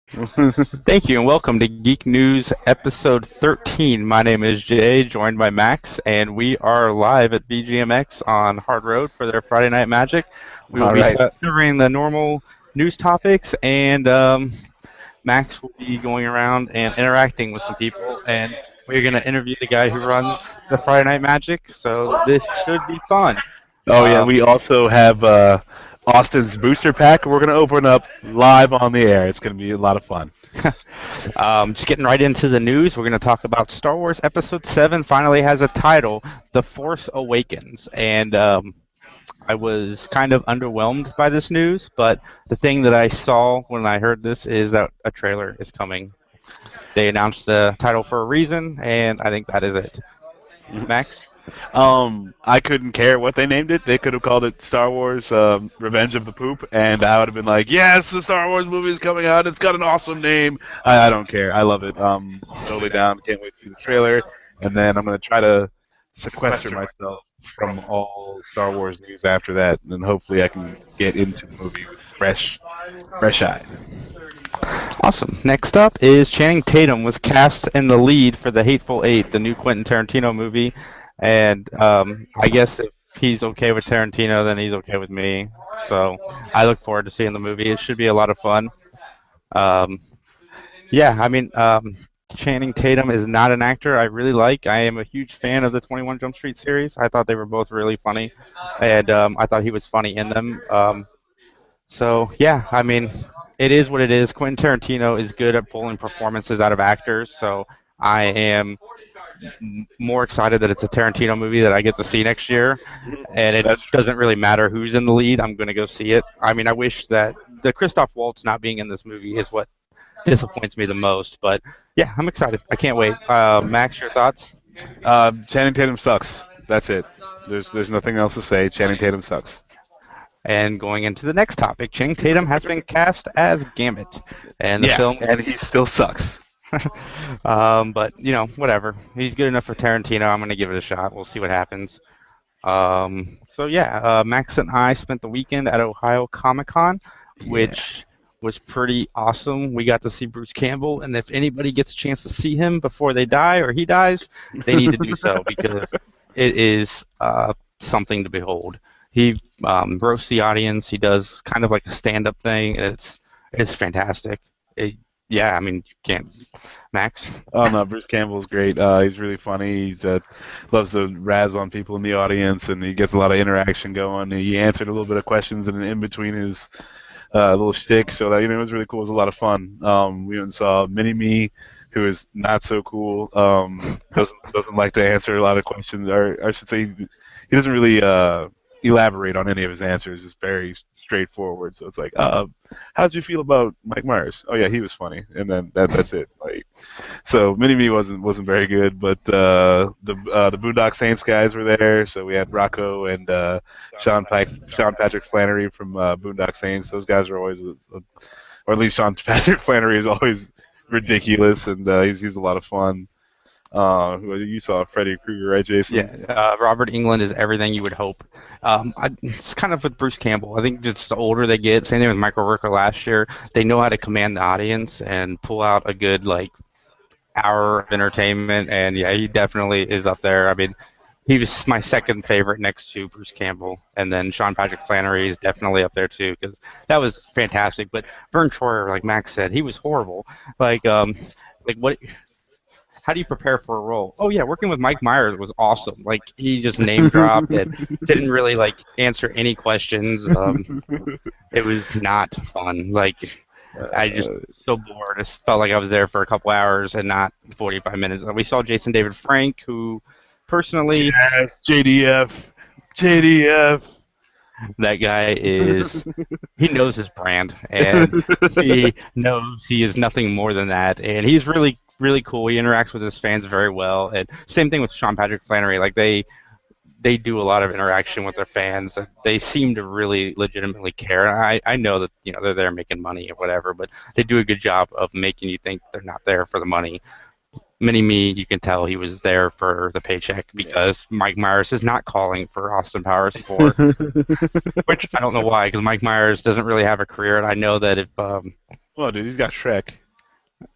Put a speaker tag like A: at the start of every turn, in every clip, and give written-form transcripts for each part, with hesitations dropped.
A: Thank you and welcome to Geek News episode 13. My name is Jay, joined by Max, and we are live at VGMX on Hard Road for their Friday Night Magic. We will
B: All
A: be
B: right.
A: covering the normal news topics, and Max will be going around and interacting with some people, and we're going to interview the guy who runs the Friday Night Magic, so this should be fun.
B: Oh yeah,
A: Um,
B: we also have Austin's booster pack. We're gonna open up live on the air. It's gonna be a lot of fun.
A: just getting right into the news, we're going to talk about Star Wars Episode 7 finally has a title, The Force Awakens. And I was kind of underwhelmed by this news, but the thing that I saw when I heard this is that a trailer is coming. They announced the title for a reason, and I think that is it. Max?
B: I couldn't care what they named it. They could have called it Star Wars Revenge of the Poop, and I would have been like, yes, the Star Wars movie is coming out. It's got an awesome name. I don't care. I love it. Totally down. Can't wait to see the trailer, and then I'm gonna try to sequester myself from all Star Wars news after that, and then hopefully I can get into the movie with fresh eyes.
A: Awesome. Next up is Channing Tatum was cast in the lead for the Hateful Eight, the new Quentin Tarantino movie, and I guess if he's okay with Tarantino, then he's okay with me. So I look forward to seeing the movie. It should be a lot of fun. Um, yeah, I mean, Channing Tatum is not an actor I really like. I am a huge fan of the 21 Jump Street series. I thought they were both really funny, and I thought he was funny in them. So yeah, I mean, it is what it is. Quentin Tarantino is good at pulling performances out of actors, so I am more excited that it's a Tarantino movie that I get to see next year, and it
B: That's true.
A: doesn't really matter who's in the lead. I'm going to go see it. I mean, I wish that the Christoph Waltz not being in this movie is what disappoints me the most, but yeah, I'm excited. I can't wait. Max, your thoughts?
B: Channing Tatum sucks. That's it. There's nothing else to say. Channing Tatum sucks.
A: And going into the next topic, Channing Tatum has been cast as Gambit, and the
B: Yeah,
A: film.
B: and he still sucks.
A: But whatever. He's good enough for Tarantino. I'm gonna give it a shot. We'll see what happens. So yeah, Max and I spent the weekend at Ohio Comic Con,
B: Yeah.
A: which was pretty awesome. We got to see Bruce Campbell, and if anybody gets a chance to see him before they die or he dies, they need to do so because it is something to behold. He roasts the audience. He does kind of like a stand-up thing. It's fantastic. It, yeah, I mean, you can't. Max?
B: Oh no, Bruce Campbell's great. He's really funny. He's loves to razz on people in the audience, and he gets a lot of interaction going. He answered a little bit of questions in between his little shtick, so that it was really cool. It was a lot of fun. We went and saw Mini Me, who is not so cool. Doesn't like to answer a lot of questions, or I should say, he doesn't really elaborate on any of his answers. It's very straightforward. So it's like, how'd you feel about Mike Myers? Oh yeah, he was funny, and then that's it. Like, so Mini Me wasn't very good, but the Boondock Saints guys were there. So we had Rocco and Sean Patrick Flannery from Boondock Saints. Those guys are always, or at least Sean Patrick Flannery is always ridiculous, and he's a lot of fun. Who you saw Freddy Krueger, right, Jason?
A: Yeah, Robert England is everything you would hope. It's kind of with Bruce Campbell. I think just the older they get, same thing with Michael Rooker last year, they know how to command the audience and pull out a good like hour of entertainment. And yeah, he definitely is up there. I mean, he was my second favorite next to Bruce Campbell, and then Sean Patrick Flannery is definitely up there too because that was fantastic. But Vern Troyer, like Max said, he was horrible. Like like what how do you prepare for a role? Oh yeah, working with Mike Myers was awesome. Like he just name dropped and didn't really like answer any questions. It was not fun. Like I just so bored. I just felt like I was there for a couple hours and not 45 minutes. We saw Jason David Frank, who personally
B: Yes, JDF.
A: that guy is he knows his brand and he knows he is nothing more than that, and he's really cool. He interacts with his fans very well, and same thing with Sean Patrick Flannery. Like they do a lot of interaction with their fans. They seem to really legitimately care. I know that they're there making money or whatever, but they do a good job of making you think they're not there for the money. Mini-Me, you can tell he was there for the paycheck
B: Yeah.
A: because Mike Myers is not calling for Austin Powers 4, which I don't know why, because Mike Myers doesn't really have a career, and I know that if
B: Well, dude, he's got Shrek.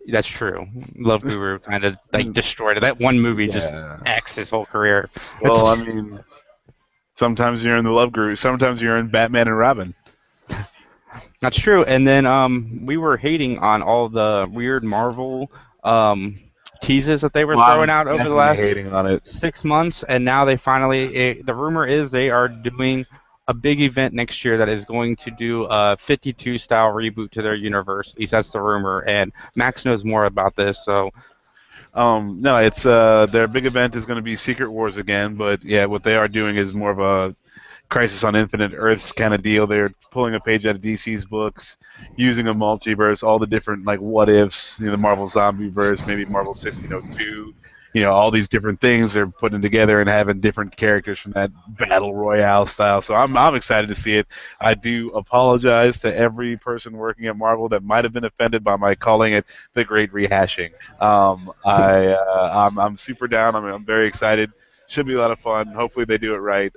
A: that's true. Love Guru kind of like destroyed it. That one movie just
B: Yeah.
A: axed his whole career.
B: Well, I mean, sometimes you're in the Love Guru, sometimes you're in Batman and Robin.
A: That's true. And then we were hating on all the weird Marvel um, teases that they were
B: Well, I
A: throwing
B: was
A: out over the
B: definitely
A: last
B: hating on it.
A: 6 months, and now they finally. The rumor is they are doing a big event next year that is going to do a 52 style reboot to their universe. At least that's the rumor, and Max knows more about this. So
B: No, it's their big event is going to be Secret Wars again, but yeah, what they are doing is more of a Crisis on Infinite Earths kind of deal. They're pulling a page out of DC's books, using a multiverse, all the different like what ifs, the Marvel Zombie verse, maybe Marvel 1602, all these different things they're putting together and having different characters from that battle royale style. So I'm excited to see it. I do apologize to every person working at Marvel that might have been offended by my calling it the Great Rehashing. I'm super down. I'm very excited. Should be a lot of fun. Hopefully they do it right.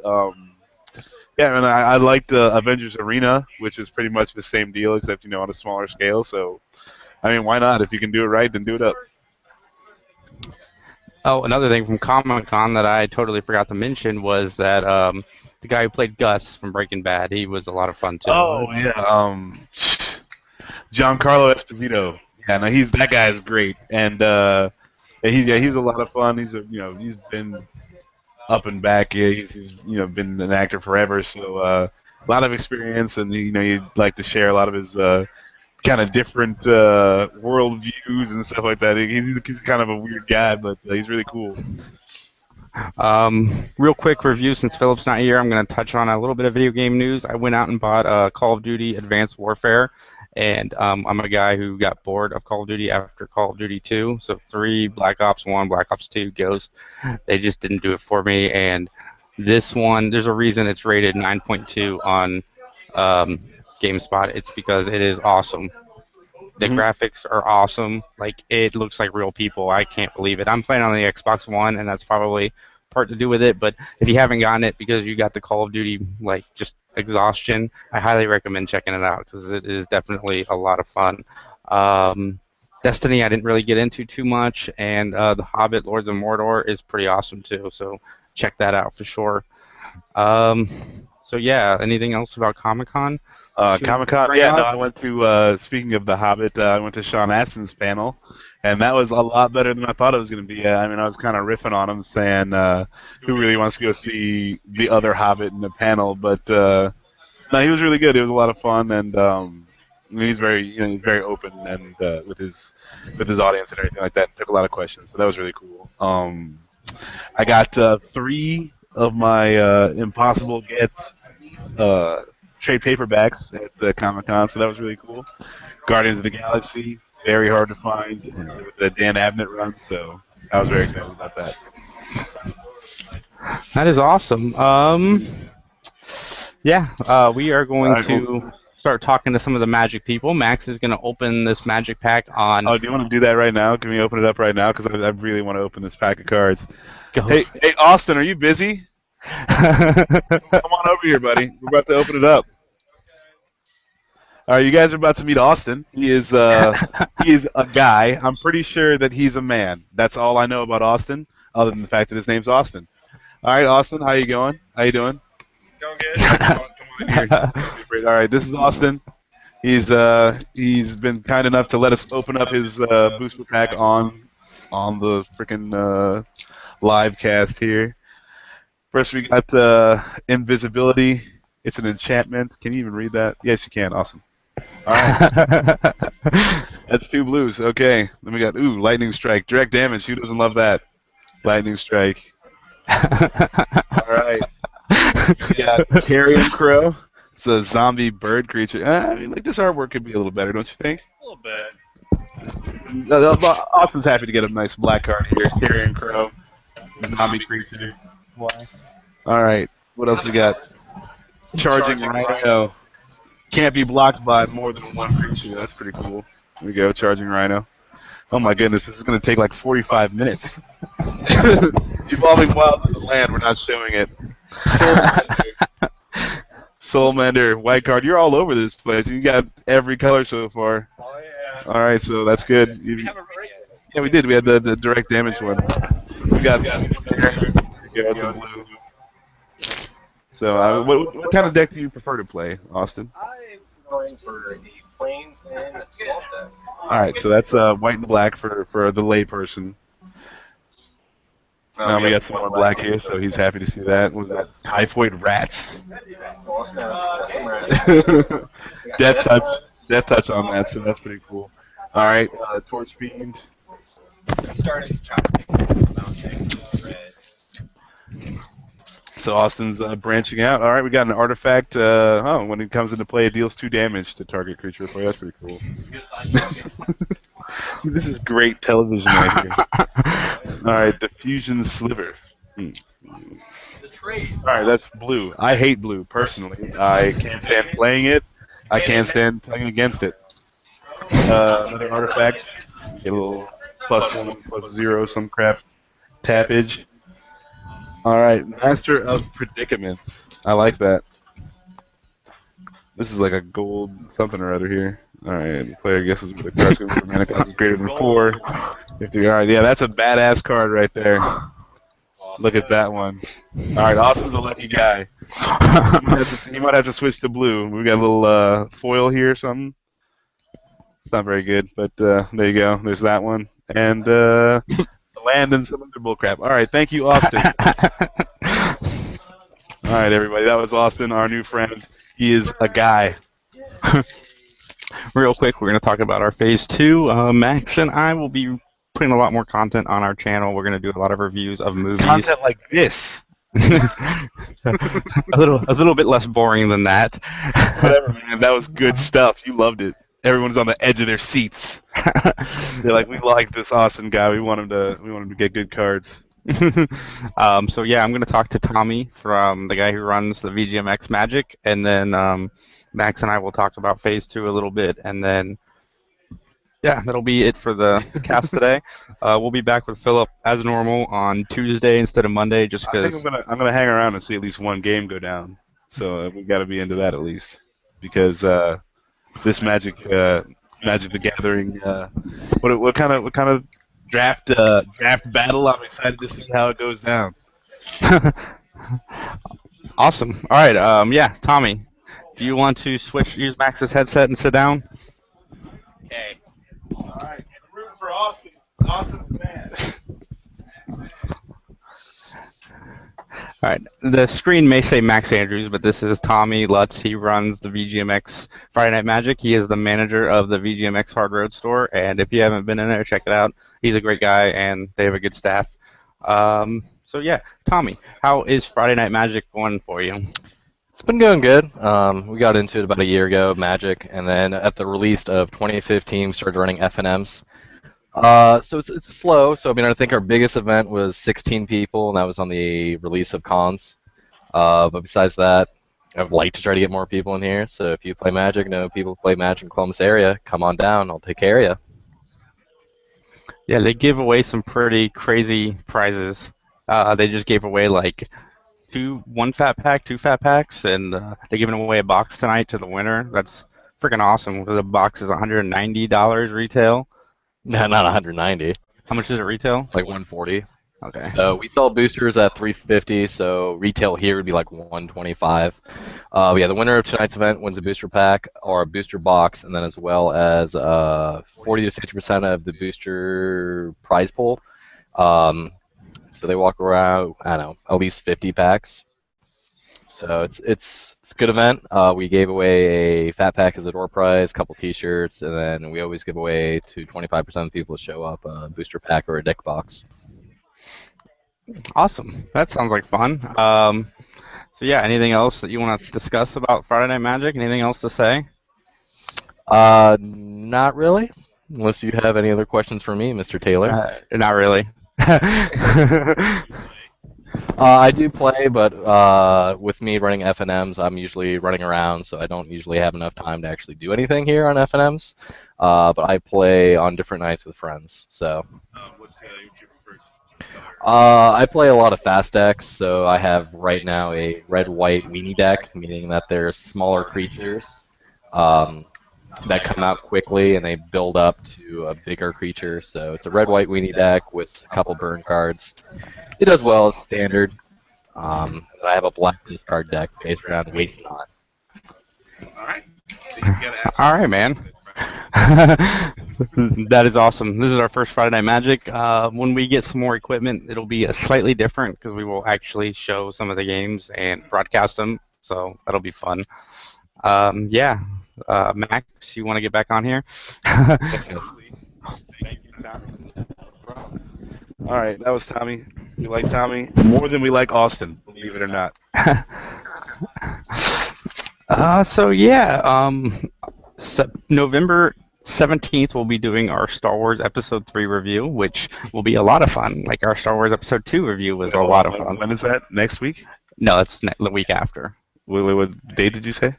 B: Yeah, and I liked Avengers Arena, which is pretty much the same deal, except on a smaller scale. So, I mean, why not? If you can do it right, then do it up.
A: oh, another thing from Comic Con that I totally forgot to mention was that the guy who played Gus from Breaking Bad, he was a lot of fun too.
B: Oh yeah, Giancarlo Esposito. Yeah, no, that guy is great, and he was a lot of fun. He's been up and back. Yeah, he's been an actor forever, so a lot of experience, and he'd like to share a lot of his kind of different world views and stuff like that. He's kind of a weird guy, but he's really cool.
A: Real quick review since Philip's not here. I'm going to touch on a little bit of video game news. I went out and bought Call of Duty Advanced Warfare, and I'm a guy who got bored of Call of Duty after Call of Duty 2. So 3, Black Ops 1, Black Ops 2, Ghost. They just didn't do it for me. And this one, there's a reason it's rated 9.2 on GameSpot. It's because it is awesome. The
B: Hmm.
A: graphics are awesome. Like it looks like real people. I can't believe it. I'm playing on the Xbox One, and that's probably part to do with it. But if you haven't gotten it because you got the Call of Duty like just exhaustion, I highly recommend checking it out because it is definitely a lot of fun. Um, Destiny, I didn't really get into too much, and The Hobbit, Lords of Mordor is pretty awesome too. So check that out for sure. Um, so yeah, anything else about Comic Con?
B: Comic Con,
A: Bring
B: yeah, no,
A: up?
B: I went to, speaking of The Hobbit, I went to Sean Astin's panel, and that was a lot better than I thought it was going to be. I mean, I was kind of riffing on him, saying, who really wants to go see the other Hobbit in the panel, but no, he was really good. It was a lot of fun, and he's very, he's very open and with his audience and everything like that. And took a lot of questions, so that was really cool. I got 3 of my Impossible Gets uh, trade paperbacks at the Comic Con, so that was really cool. Guardians of the Galaxy, very hard to find with the Dan Abnett run, so I was very excited about that.
A: That is awesome. Yeah, we are
B: All
A: going
B: right, cool.
A: to start talking to some of the Magic people. Max is going to open this Magic pack on
B: Oh, do you want to do that right now? Can we open it up right now? Because I really want to open this pack of cards.
A: Go.
B: Hey, Austin, are you busy? Come on over here, buddy. We're about to open it up. All right, you guys are about to meet Austin. He is a guy. I'm pretty sure that he's a man. That's all I know about Austin, other than the fact that his name's Austin. All right, Austin, how you going? How you doing?
C: Going good.
B: Come on here. All right, this is Austin. He's been kind enough to let us open up his booster pack on the freaking live cast here. First, we got Invisibility. It's an enchantment. Can you even read that? Yes, you can. Awesome. All right. That's 2 blues. Okay. Then we got, Lightning Strike. Direct damage. Who doesn't love that? Lightning Strike. All right. We got Carrion Crow. It's a zombie bird creature. I mean, like, this artwork could be a little better, don't you think?
C: A little bit.
B: Austin's happy to get a nice black card here. Carrion Crow. Zombie creature. Why? All right. What else we got? Charging Rhino. Can't be blocked by more than 1 creature. That's pretty cool. There we go. Charging Rhino. Oh my goodness, this is going to take like 45 minutes. Evolving Wilds is a land. We're not showing it. Soulmender, white card. You're all over this place. You got every color so far.
C: Oh yeah.
B: All right, so that's good.
C: We haven't read yet.
B: Yeah, we did. We had the direct damage one. We got there you go, it's a blue. So, what kind of deck do you prefer to play, Austin?
C: I'm going for the plains and swamp deck.
B: All right, so that's white and black for the layperson. We got some more black here, so he's happy to see that. What was that? Typhoid rats.
C: Well, it's gonna-
B: Death touch on that, so that's pretty cool. All right, Torch Fiend.
C: Starting to try to make mounting red.
B: So Austin's branching out. All right, we got an artifact. When it comes into play, it deals 2 damage to target creature. Boy, that's pretty cool. This is great television right here. All right, Diffusion Sliver. All right, that's blue. I hate blue, personally. I can't stand playing it. I can't stand playing against it. Another artifact. Get a little +1, +0, some crap. Tappage. All right, Master of Predicaments. I like that. This is like a gold something or other here. All right, the player guesses what the card's going to be. Mana cost is greater than 4. All right, yeah, that's a badass card right there. Look at that one. All right, Austin's a lucky guy. He might have to switch to blue. We got a little foil here or something. It's not very good, but there you go. There's that one. And the land and some other bullcrap. All right, thank you, Austin. All right, everybody. That was Austin, our new friend. He is a guy.
A: Real quick, we're going to talk about our Phase 2. Max and I will be putting a lot more content on our channel. We're going to do a lot of reviews of movies.
B: Content like this.
A: a little bit less boring than that.
B: Whatever, man. That was good stuff. You loved it. Everyone's on the edge of their seats. They're like, we like this Austin guy. We want him to get good cards.
A: So yeah, I'm going to talk to Tommy from the guy who runs the VGMX Magic, and then Max and I will talk about Phase 2 a little bit, and then yeah, that'll be it for the cast today. We'll be back with Philip as normal on Tuesday instead of Monday, just because.
B: I think I'm gonna hang around and see at least one game go down. So we've got to be into that at least, because this Magic the Gathering. What kind of draft battle? I'm excited to see how it goes down.
A: Awesome. All right. Yeah, Tommy, do you want to use Max's headset and sit down?
C: Okay.
B: All right, room for Austin. Austin's the man.
A: All right. The screen may say Max Andrews, but this is Tommy Lutz. He runs the VGMX Friday Night Magic. He is the manager of the VGMX Hard Road store, and if you haven't been in there, check it out. He's a great guy, and they have a good staff. So yeah, Tommy, how is Friday Night Magic going for you?
D: It's been going good. We got into it about a year ago, Magic, and then at the release of 2015, we started running FNMs. So it's slow. So I mean, I think our biggest event was 16 people, and that was on the release of cons. But besides that, I would like to try to get more people in here. So if you play Magic, know people play Magic in Columbus area, come on down. I'll take care of you.
A: Yeah, they give away some pretty crazy prizes. They just gave away like two fat packs, and they're giving away a box tonight to the winner. That's freaking awesome. The box is $190 retail.
D: No, not 190.
A: How much is it retail?
D: Like 140.
A: Okay.
D: So we sell boosters at 350. So retail here would be like 125. Yeah, the winner of tonight's event wins a booster pack or a booster box, and then as well as 40 to 50% of the booster prize pool. So they walk around, I don't know, at least 50 packs. So it's a good event. We gave away a fat pack as a door prize, a couple T-shirts, and then we always give away to 25% of the people that show up a booster pack or a deck box.
A: Awesome. That sounds like fun. So yeah, anything else that you want to discuss about Friday Night Magic? Anything else to say?
D: Not really. Unless you have any other questions for me, Mr. Taylor.
A: Not really.
D: I do play, but with me running FNMs, I'm usually running around, so I don't usually have enough time to actually do anything here on FNMs. But I play on different nights with friends. So
B: What's your preferred color?
D: I play a lot of fast decks. So I have right now a red-white weenie deck, meaning that there's smaller creatures um, that come out quickly and they build up to a bigger creature. So it's a red-white weenie deck with a couple burn cards. It does well as standard. I have a black discard deck based around Waste Not.
B: All right. So you got to ask
A: All
B: some
A: right,
B: questions.
A: man. That is awesome. This is our first Friday Night Magic. When we get some more equipment, it'll be a slightly different because we will actually show some of the games and broadcast them. So that'll be fun. Yeah. Max, you want to get back on here?
D: Yes, yes.
B: Thank you, Tommy. All right, that was Tommy. We like Tommy more than we like Austin, believe it or not.
A: So yeah, November 17th we'll be doing our Star Wars Episode 3 review, which will be a lot of fun. Like our Star Wars Episode 2 review was
B: Wait,
A: a
B: hold
A: lot
B: on.
A: of fun.
B: When is that? Next week?
A: No, it's the week after.
B: What date did you say?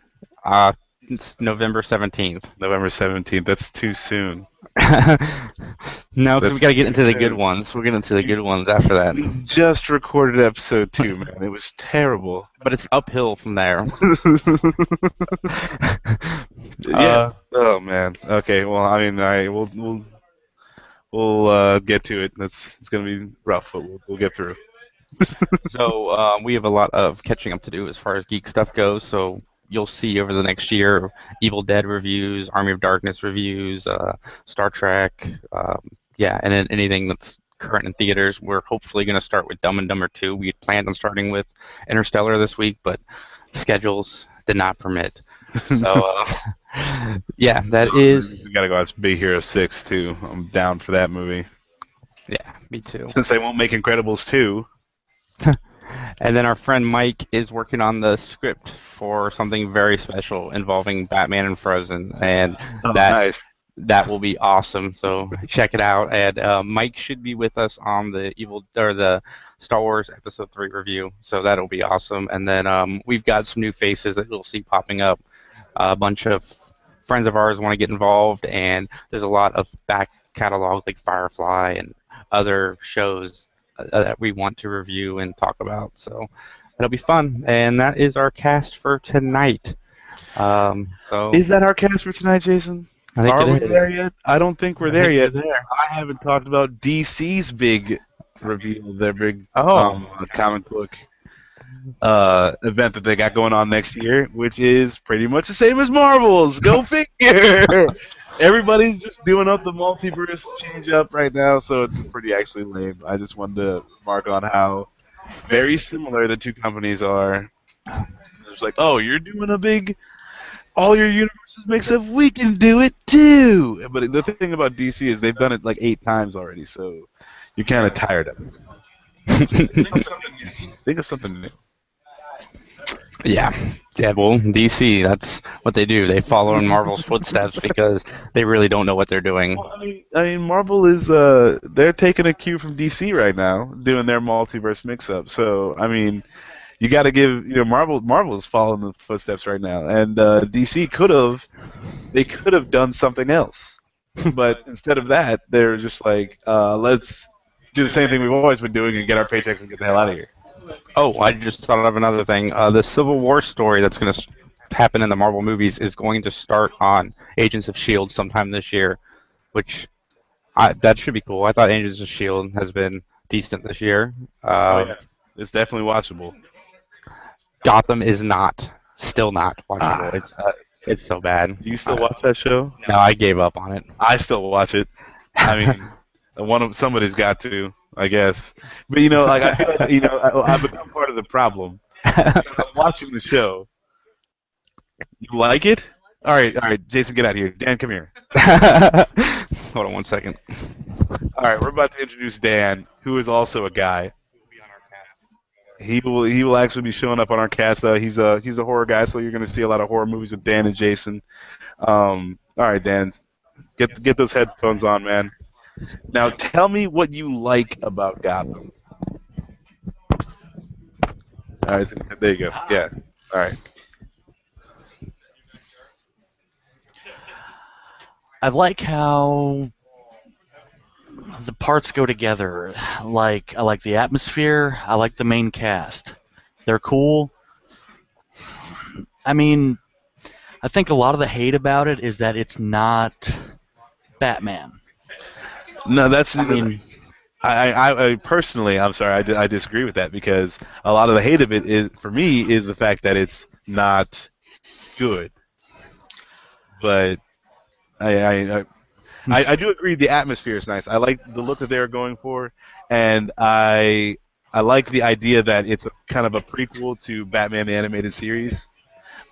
A: It's November 17th.
B: November 17th. That's too soon.
A: No, because we
B: That's
A: got to get into the
B: too
A: good
B: soon.
A: ones. We'll get into the good ones after that.
B: We just recorded episode 2, man. It was terrible.
A: But it's uphill from there.
B: Yeah. Oh man. Okay. Well, I mean, all right. We'll get to it. It's gonna be rough, but we'll get through.
A: So we have a lot of catching up to do as far as geek stuff goes. So you'll see over the next year Evil Dead reviews, Army of Darkness reviews, Star Trek, yeah, and then anything that's current in theaters. We're hopefully going to start with Dumb and Dumber 2. We had planned on starting with Interstellar this week, but schedules did not permit. So yeah, that is.
B: We gotta go watch Big Hero 6 too. I'm down for that movie.
A: Yeah, me too.
B: Since they won't make Incredibles 2.
A: And then our friend Mike is working on the script for something very special involving Batman and Frozen, and
B: Nice.
A: that will be awesome. So check it out. And Mike should be with us on the Star Wars Episode 3 review, so that'll be awesome. And then we've got some new faces that you'll see popping up. A bunch of friends of ours want to get involved, and there's a lot of back catalog like Firefly and other shows that we want to review and talk about. So it'll be fun. And that is our cast for tonight. So
B: Is that our cast for tonight, Jason?
A: I think
B: Are we
A: it is.
B: there yet? I don't think we're
A: I
B: there
A: think
B: yet.
A: we're there.
B: I haven't talked about DC's big reveal, their big comic book event that they got going on next year, which is pretty much the same as Marvel's. Go figure! Everybody's just doing up the multiverse change up right now, so it's pretty actually lame. I just wanted to mark on how very similar the two companies are. It's like, oh, you're doing a big all your universes mix up, we can do it too. But the thing about DC is they've done it like 8 times already, so you're kind of tired of it. Think of something new.
A: Yeah. Well, DC, that's what they do. They follow in Marvel's footsteps because they really don't know what they're doing.
B: Well, I mean, Marvel is they're taking a cue from DC right now, doing their multiverse mix-up. So, I mean, you got to give Marvel is following the footsteps right now, and DC could have done something else, but instead of that, they're just like, let's do the same thing we've always been doing and get our paychecks and get the hell out of here.
A: Oh, I just thought of another thing. The Civil War story that's going to happen in the Marvel movies is going to start on Agents of S.H.I.E.L.D. sometime this year, which that should be cool. I thought Agents of S.H.I.E.L.D. has been decent this year.
B: It's definitely watchable.
A: Gotham is still not watchable. It's so bad.
B: Do you still watch that show?
A: No, I gave up on it.
B: I still watch it. I mean, somebody's got to, I guess. But like I feel like I've become part of the problem. I'm watching the show. You like it? All right, Jason, get out of here. Dan, come here.
A: Hold on one second.
B: All right, we're about to introduce Dan, who is also a guy. He will actually be showing up on our cast. He's a horror guy, so you're going to see a lot of horror movies with Dan and Jason. All right, Dan, get those headphones on, man. Now tell me what you like about Gotham. All right, there you go. Yeah. All right.
E: I like how the parts go together. I like the atmosphere. I like the main cast. They're cool. I mean, I think a lot of the hate about it is that it's not Batman.
B: No, that's.
E: I mean,
B: I personally, I'm sorry, I disagree with that because a lot of the hate of it is, for me, is the fact that it's not good. But I do agree the atmosphere is nice. I like the look that they're going for, and I like the idea that it's a kind of a prequel to Batman the Animated Series.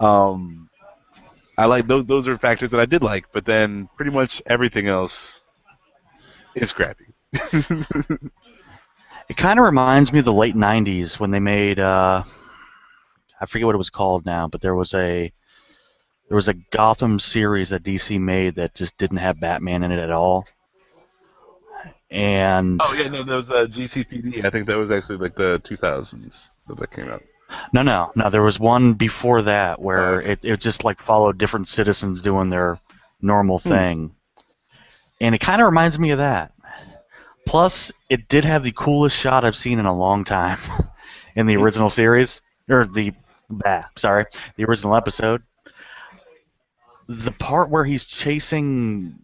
B: I like those. Those are factors that I did like, but then pretty much everything else is crappy.
E: it kind of reminds me of the late '90s when they made I forget what it was called now, but there was a Gotham series that DC made that just didn't have Batman in it at all. And
B: Oh yeah, no, that was GCPD. I think that was actually like the 2000s that came out.
E: no, there was one before that where it just like followed different citizens doing their normal thing. And it kind of reminds me of that. Plus, it did have the coolest shot I've seen in a long time in the original series, or the original episode. The part where he's chasing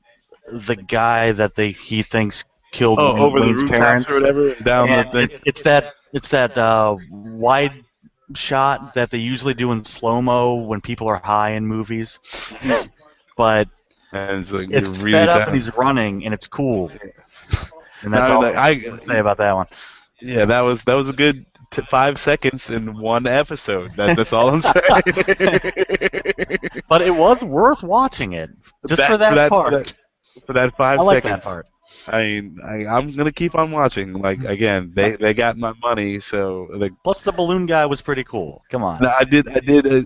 E: the guy that he thinks killed
B: Over the
E: Wayne's
B: rooftops
E: parents.
B: or whatever, down
E: And
B: the thing.
E: it's that wide shot that they usually do in slow-mo when people are high in movies. But
B: And it's like
E: it's
B: you're really
E: sped up
B: tired.
E: and he's running, and it's cool. And that's all I can say about that one.
B: Yeah, that was a good 5 seconds in one episode. That's all I'm saying.
E: But it was worth watching it just for that part.
B: For that 5
E: I like
B: seconds.
E: that part.
B: I mean, I'm gonna keep on watching. Like again, they got my money, so like.
E: Plus, the balloon guy was pretty cool. Come on.
B: No, I did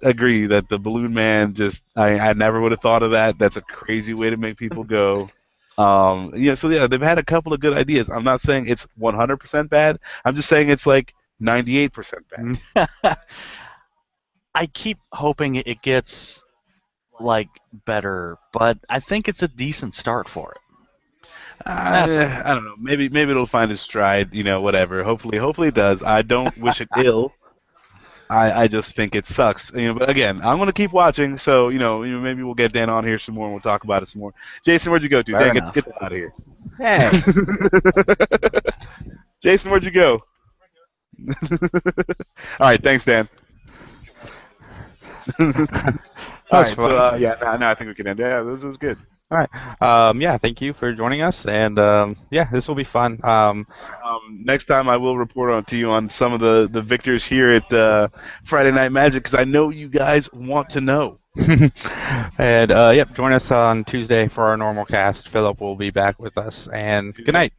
B: agree that the balloon man I never would have thought of that. That's a crazy way to make people go. So yeah, they've had a couple of good ideas. I'm not saying it's 100% bad. I'm just saying it's like 98% bad.
E: I keep hoping it gets like better, but I think it's a decent start for it.
B: I don't know. Maybe it'll find its stride. Whatever. Hopefully it does. I don't wish it ill. I just think it sucks. But again, I'm gonna keep watching. So maybe we'll get Dan on here some more and we'll talk about it some more. Jason, where'd you go to? Dan, get that out of here.
E: Hey.
B: Jason, where'd you go? All right, thanks, Dan. All right, so now I think we can end. Yeah, this was good.
A: All right. Yeah, thank you for joining us, and yeah, this will be fun.
B: Next time I will report to you on some of the victors here at Friday Night Magic because I know you guys want to know.
A: And yep, join us on Tuesday for our normal cast. Philip will be back with us, and good night.